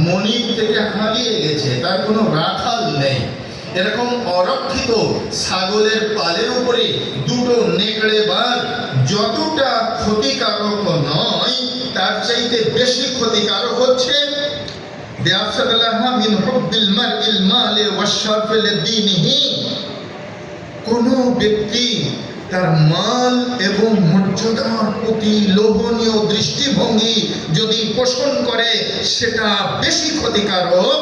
মনির থেকে হারিয়ে গেছে, তার কোনো রাখাল নেই। এরকম অরক্ষিত ছাগলের পালের উপরে দুটো নেকড়ে বাঘ যতটা ক্ষতিকারক নয়, তার চাইতে বেশি ক্ষতিকারক হচ্ছে কোন ব্যক্তি তার মাল এবং মর্যাদার প্রতি লোভনীয় দৃষ্টিভঙ্গি যদি পোষণ করে, সেটা বেশি ক্ষতিকারক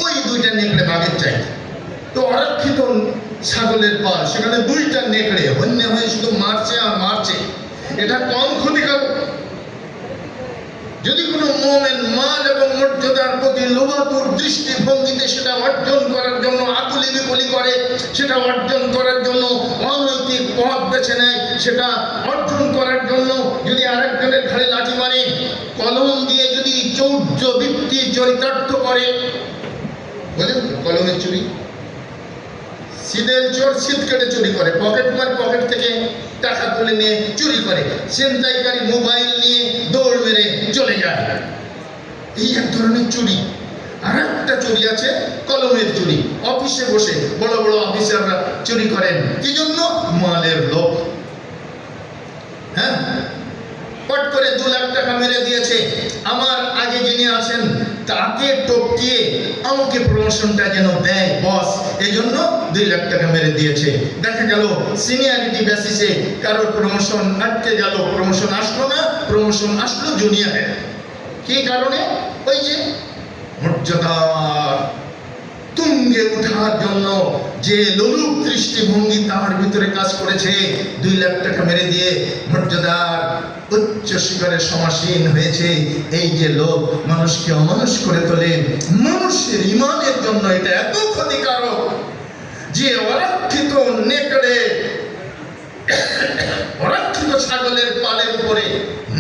ওই দুইটা নেকড়ে বাঘের চাইতে। তো অরক্ষিত ছাগলের পাল, সেখানে দুইটা নেকড়ে হন্য হয়ে শুধু মারছে আর মারছে, এটা কম ক্ষতিকারক। যদি কোনো মুমিন মাল এবং মর্যাদার প্রতি লোভাতুর দৃষ্টিভঙ্গিতে সেটা অর্জন করার জন্য আকুলি বিকুলি করে, সেটা অর্জন করার জন্য অনৈতিক পথ বেছে নেয়, সেটা অর্জন করার জন্য যদি আরেকজনের ঘাড়ে লাঠি মারে, কলম দিয়ে যদি চৌর্য বৃত্তি চরিতার্থ করে, বুঝলেন, কলমের চুরি, সিদের চোর সিদ কেটে চুরি করে, পকেট মার পকেট থেকে টাকা তুলে নিয়ে চুরি করে, ছিনতাইকারী মোবাইল নিয়ে দৌড় মেরে চলে যায়, এই এক ধরনের চুরি। আর একটা চুরি আছে কলমের চুরি। অফিসে বসে বড় বড় অফিসাররা চুরি করেন, কি জন্য? মালের লোভ। হ্যাঁ, পট করে 2 লাখ টাকা মেরে দিয়েছে, আমার আগে যিনি আছেন তাকে টপকিয়ে আমাকে প্রমোশনটা যেন দেয় বস, এই জন্য 2 লাখ টাকা মেরে দিয়েছে। দেখা গেল সিনিয়রিটি বেসিসে কারোর প্রমোশন আটকে গেল, প্রমোশন আসলো না, প্রমোশন আসলো জুনিয়রে। কি কারণে? ওই যে মর্যাদার তুঙ্গে ওঠার জন্য যে লোলুপ দৃষ্টিভঙ্গি তার ভিতরে কাজ করেছে, 2 লাখ টাকা মেরে দিয়ে মর্যাদার উচ্চ শিখরে সমাসীন হয়েছে। এই যে লোক মানুষকে অমানুষ করে তোলে, মানুষের ইমানের জন্য এটা এত ক্ষতিকারক যে অরক্ষিত নেকড়ে, অরক্ষিত ছাগলের পালের উপরে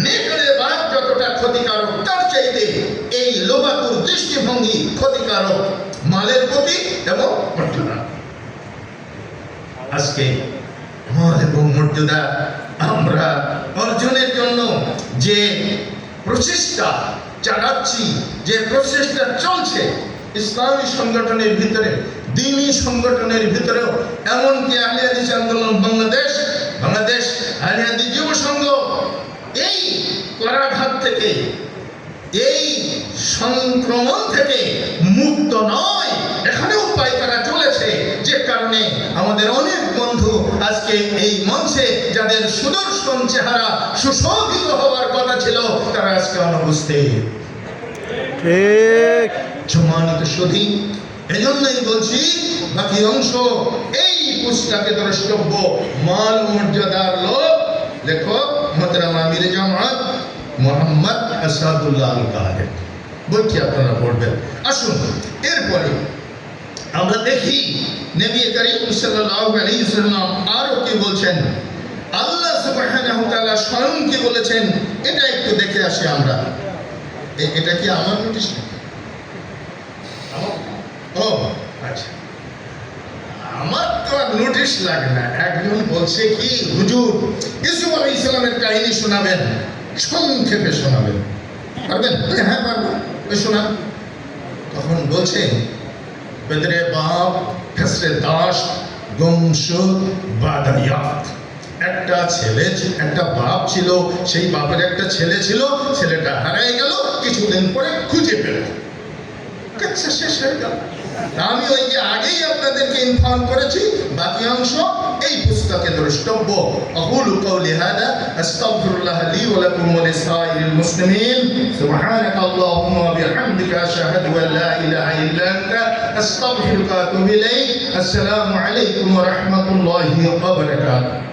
নেকড়ে বাঘ যতটা ক্ষতিকারক, তার চাইতে এই লোভাতুর দৃষ্টিভঙ্গি ক্ষতিকারক মালের প্রতি এবং মর্যাদা। আজকে মাল এবং মর্যাদা আমরা অর্জনের জন্য যে প্রচেষ্টা চালাচ্ছি, যে প্রচেষ্টা চলছে ইসলামী সংগঠনের ভিতরে, দ্বীনি সংগঠনের ভিতরেও, এমনকি আহলে হাদিস আন্দোলন বাংলাদেশ আহলে হাদিস যুব সংঘ এই করাঘাত থেকে, এই সংক্রমণ থেকে মুক্ত নয়, এখানেও পায়তারা চলেছে। যে কারণে আমাদের অনেক বন্ধু আজকে এই মঞ্চে, যাদের সুদর্শন চেহারা সুশোভিত হওয়ার কথা ছিল, তারা আজকে অনুপস্থিত। ঠিক সম্মানিত সুধী, এজন্যই বলছি বাকি অংশ এই পুস্তকে দ্রষ্টব্য মাল মর্যাদার লোক, লেখক মোহতারাম আমির জামাত মোহাম্মদ আসাদুল্লাহ আল কাদের, বইটি আপনারা পড়বেন। আসুন এরপরে আমরা দেখি নবী করিম সাল্লাল্লাহু আলাইহি ওয়াসাল্লাম আরো কি বলছেন, আল্লাহ সুবহানাহু ওয়া তাআলা স্বয়ং কি বলেছেন, এটা একটু দেখে আসি আমরা। এটা কি আমার নোটিশ? ও আচ্ছা, আমার তো আর নোটিশ লাগে না। একজন বলছে কি, হুজুর ইউসুফ আলাইহিস সালামের কাহিনী শোনাবেন, সংক্ষেপে শোনাবেন, পারবেন? হ্যাঁ পারবো, শোনান। তখন বলছে, বেদরে বাপ ফেসরে দাস গমশুদ বাদায়াত, একটা ছেলে, একটা বাপ ছিল, সেই বাপের একটা ছেলে ছিল, ছেলেটা হারিয়ে গেল, কিছুদিন পরে খুঁজে পেল, শেষ হয়ে গেল। আমি ওই যে আগেই আপনাদেরকে ইনফর্ম করেছি, বাকি অংশ এই পুস্তকে দ্রষ্টব্য। আকুলু কাউলি হাদা আস্তাগফিরুল্লাহ লি ওয়া লাকুম ওয়া লিসাইরিল মুসলিমিন সুবহানাকা আল্লাহুম্মা ওয়া বিহামদিকা আশহাদু আন লা ইলাহা ইল্লা আনতা আস্তাগফিরুকা ওয়া আতুবু ইলাইক। আসসালামু আলাইকুম ওয়া রাহমাতুল্লাহি ওয়া বারাকাতুহু।